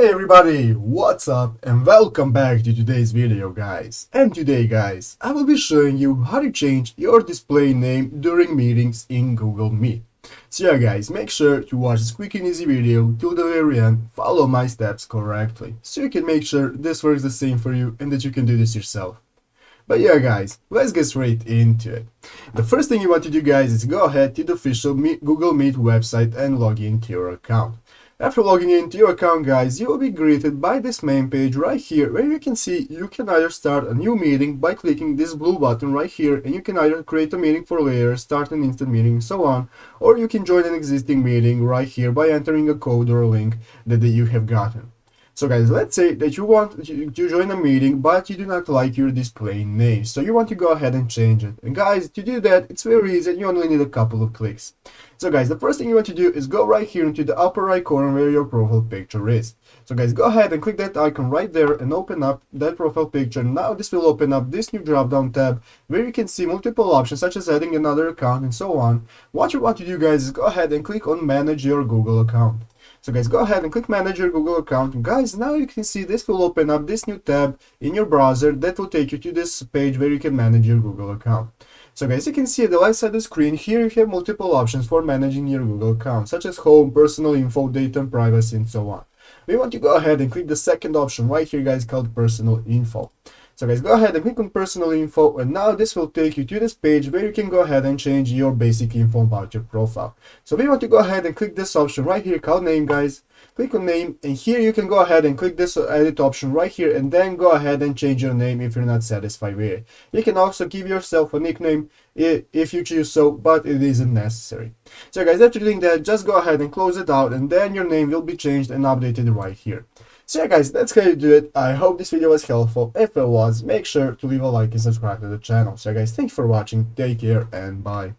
Hey everybody, what's up and welcome back to today's video guys. And today guys, I will be showing you how to change your display name during meetings in Google Meet. So yeah guys, make sure to watch this quick and easy video till the very end, follow my steps correctly, so you can make sure this works the same for you and that you can do this yourself. But yeah guys, let's get straight into it. The first thing you want to do guys is go ahead to the official Google Meet website and log into your account. After logging into your account guys, you will be greeted by this main page right here where you can see you can either start a new meeting by clicking this blue button right here, and you can either create a meeting for later, start an instant meeting and so on, or you can join an existing meeting right here by entering a code or a link that you have gotten. So guys, let's say that you want to join a meeting but you do not like your display name, so you want to go ahead and change it. And guys, to do that, it's very easy and you only need a couple of clicks. So guys, the first thing you want to do is go right here into the upper right corner where your profile picture is. So guys, go ahead and click that icon right there and open up that profile picture. Now this will open up this new drop down tab where you can see multiple options such as adding another account and so on. What you want to do guys is go ahead and click on manage your Google account. So guys, go ahead and click manage your Google account. And guys, now you can see this will open up this new tab in your browser that will take you to this page where you can manage your Google account. So guys, you can see at the left side of the screen here you have multiple options for managing your Google account, such as home, personal info, data and privacy and so on. We want to go ahead and click the second option right here guys called personal info. So guys, go ahead and click on personal info, and now this will take you to this page where you can go ahead and change your basic info about your profile. So we want to go ahead and click this option right here called name guys. Click on name, and here you can go ahead and click this edit option right here and then go ahead and change your name if you're not satisfied with it. You can also give yourself a nickname if you choose so, but it isn't necessary. So guys, after doing that, just go ahead and close it out, and then your name will be changed and updated right here. So yeah guys, that's how you do it. I hope this video was helpful. If it was, make sure to leave a like and subscribe to the channel. So guys, thank you for watching, take care and bye.